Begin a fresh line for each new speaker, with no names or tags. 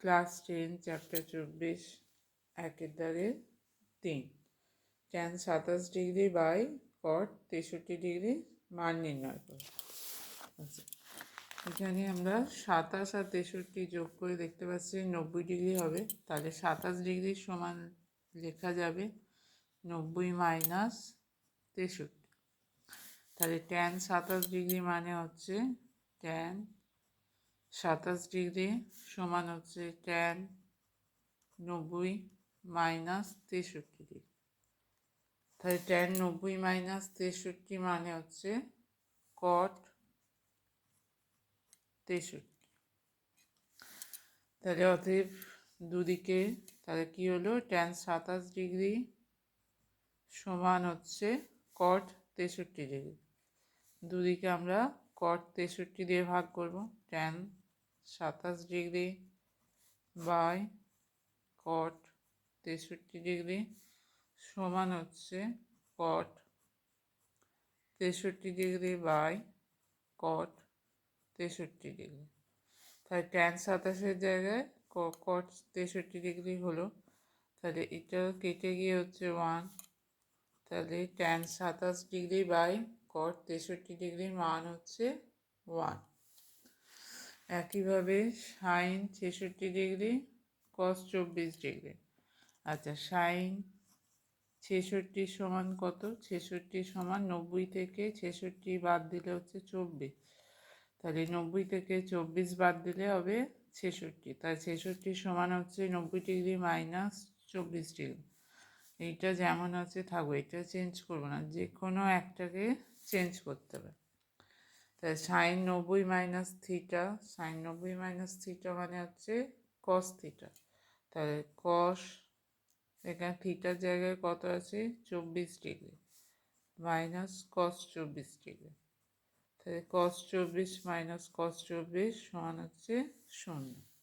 Class 10 chapter 24 একের দাগে 3 tan 27 degree by cot 63 degree মান নির্ণয় করো। আচ্ছা, এখানে আমরা 27 আর 63 যোগ করে দেখতে পাচ্ছি 90 ডিগ্রি হবে। তাহলে 27 ডিগ্রির সমান লেখা যাবে 90 মাইনাস 63। তাহলে tan 27 ডিগ্রি মানে হচ্ছে tan 27 ডিগ্রি সমান হচ্ছে tan 90 মাইনাস 63 ডিগ্রি। তাহলে tan 90 মাইনাস 63 মানে হচ্ছে cot 63। তাহলে অতএব দুদিকে তাহলে কি হলো, tan 27 ডিগ্রি সমান হচ্ছে cot 63 ডিগ্রি। দুদিকে আমরা cot 63 দিয়ে ভাগ করব। tan 27 degree by cot 63 degree সমান হচ্ছে cot 63 degree by cot 63 degree. তাহলে tan 27 জায়গায় cot 63 ডিগ্রি হলো। তাহলে এটা কেটে গিয়ে হচ্ছে 1। তাহলে tan 27 ডিগ্রি বাই cot 63 ডিগ্রির মান হচ্ছে 1। একইভাবে sin 66 ডিগ্রি cos 24 ডিগ্রি। আচ্ছা, sin 66 সমান কত? 66 সমান 90 থেকে 66 বাদ দিলে হচ্ছে 24। তাহলে 90 থেকে 24 বাদ দিলে হবে 66। তাই 66 সমান হচ্ছে 90 ডিগ্রি মাইনাস 24 ডিগ্রি। এইটা যেমন আছে থাকবে, এটা চেঞ্জ করবো না, যে কোনো একটাকে চেঞ্জ করতে হবে। তাই sine 90 minus theta, sine 90 minus theta মানে হচ্ছে কস থিটা। তাহলে কস, এখানে থিটার জায়গায় কত আছে 24 ডিগ্রি মাইনাস কস 24 ডিগ্রি। তাহলে কস 24 মাইনাস কস 24 সমান হচ্ছে 0।